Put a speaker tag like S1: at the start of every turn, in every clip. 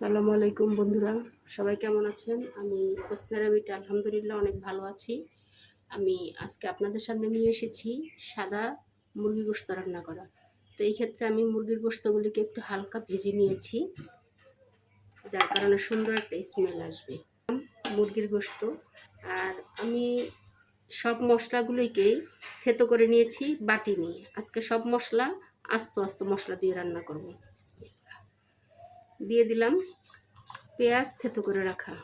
S1: আসসালামু আলাইকুম বন্ধুরা, সবাই কেমন আছেন? আমি হোসনা রাবিট আলহামদুলিল্লাহ অনেক ভালো আছি। আমি আজকে আপনাদের সামনে নিয়ে এসেছি সাদা মুরগি গোশত রান্না করা। তো এই ক্ষেত্রে আমি মুরগির গোশতগুলিকে একটু হালকা ভেজে নিয়েছি, যার কারণে সুন্দর একটা স্মেল আসবে মুরগির গোশত। আর আমি সব মশলাগুলিকেই থেতো করে নিয়েছি, বাটি নিয়ে। আজকে সব মশলা আস্ত আস্ত মশলা দিয়ে রান্না করব। বিসমিল্লাহ। দিয়ে দিলাম পেঁয়াজ, থেতো করে রাখা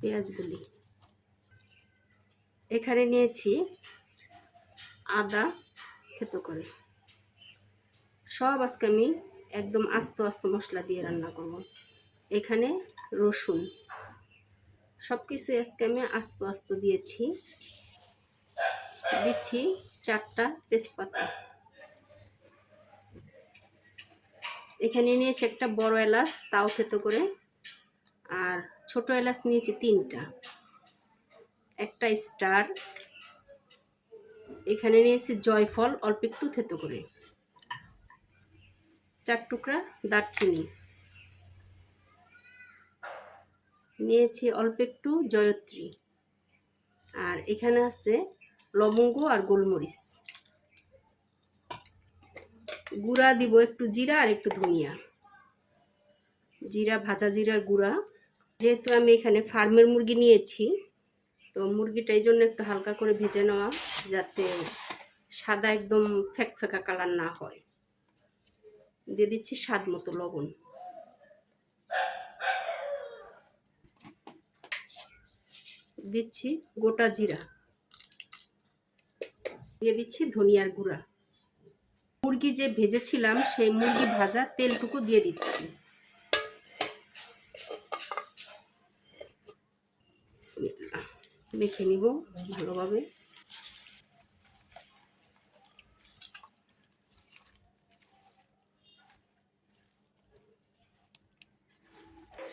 S1: পেঁয়াজগুলি। এখানে নিয়েছি আদা থেতো করে। সব আজকে আমি একদম আস্ত আস্ত মশলা দিয়ে রান্না করব। এখানে রসুন, সব কিছু আজকে আমি আস্ত আস্ত দিয়েছি। দিচ্ছি 4টা তেজপাতা। এখানে নিয়েছি একটা বড় এলাচ, তাও থেতো করে। আর ছোট এলাচ নিয়েছি 3টা, একটা স্টার। এখানে নিয়েছি জয়ফল, অল্প একটু থেতো করে। 4 টুকরা দারচিনি নিয়েছি, অল্প একটু জয়ত্রী। আর এখানে আছে লবঙ্গ আর গোলমরিচ। গুঁড়া দিব একটু জিরা আর একটু ধনিয়া। জিরা, ভাজা জিরার গুঁড়া। যেহেতু আমি এখানে ফার্মের মুরগি নিয়েছি, তো মুরগিটা এই জন্য একটু হালকা করে ভেজে নেওয়া, যাতে সাদা একদম ফ্যাকফ্যাকা কালার না হয়। দিয়ে দিচ্ছি স্বাদ মতো লবণ। দিচ্ছি গোটা জিরা। দিয়ে দিচ্ছি ধনিয়ার গুঁড়া। মুরগি যে ভেজেছিলাম সেই মুরগি ভাজা তেলটুকু দিয়ে দিচ্ছি। বিসমিল্লাহ। মেখে নিব ভালোভাবে।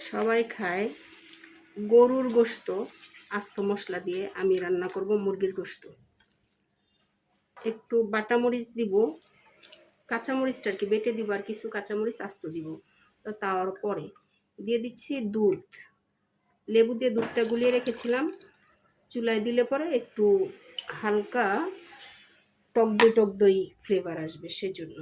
S1: সবাই খায় গরুর গোশত আস্ত মশলা দিয়ে, আমি রান্না করব মুরগির গোশত। একটু বাটা মরিচ দিব, কাঁচামরিচটা আর কি বেটে দিব, আর কিছু কাঁচামরিচ আস্ত দিব। তো তার পরে দিয়ে দিচ্ছি দুধ। লেবু দিয়ে দুধটা গুলিয়ে রেখেছিলাম। চুলায় দিলে পরে একটু হালকা টক দই ফ্লেভার আসবে, সেজন্য।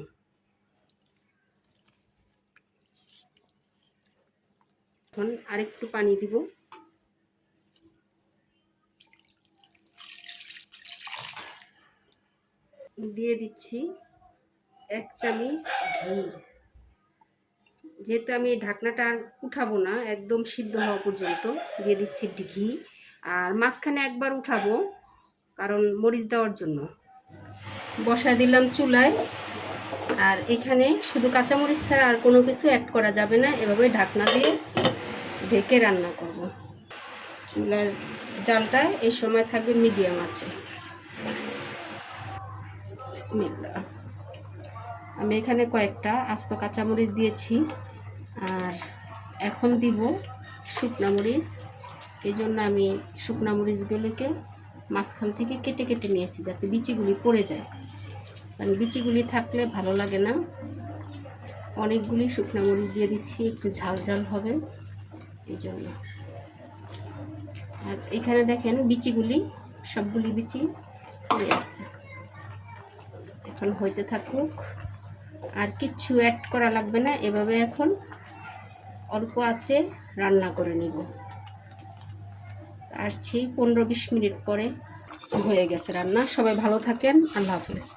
S1: এখন আরেকটু পানি দিব। দিয়ে দিচ্ছি 1 চামচ ঘি। যেহেতু আমি ঢাকনাটা আর উঠাবো না, একদম সিদ্ধ হওয়া পর্যন্ত দিয়ে দিচ্ছি ঘি। আর মাঝখানে একবার উঠাবো, কারণ মরিচ দেওয়ার জন্য। বসা দিলাম চুলায়। আর এখানে শুধু কাঁচামরিচ ছাড়া আর কোনো কিছু অ্যাড করা যাবে না। এভাবে ঢাকনা দিয়ে ঢেকে রান্না করব। চুলার জালটা এই সময় থাকবে মিডিয়াম আছে। বিসমিল্লাহ। আমি এখানে কয়েকটা আস্ত কাঁচামরিচ দিয়েছি। আর এখন দিব শুকনা মরিচ। এই জন্য আমি শুকনা মরিচগুলোকে মাঝখান থেকে কেটে কেটে নিয়েছি, যাতে বিচিগুলি পড়ে যায়। কারণ বিচিগুলি থাকলে ভালো লাগে না। অনেকগুলি শুকনা মরিচ দিয়ে দিচ্ছি, একটু ঝাল ঝাল হবে এই জন্য। আর এখানে দেখেন বিচিগুলি, সবগুলি বিচি পড়ে আছে। এখন হইতে থাকুক, আর কিচ্ছু অ্যাড করা লাগবে না। এভাবে এখন অল্প আছে রান্না করে নিব। আসছি 15-20 মিনিট পরে। হয়ে গেছে রান্না। সবাই ভালো থাকেন। আল্লাহ হাফেজ।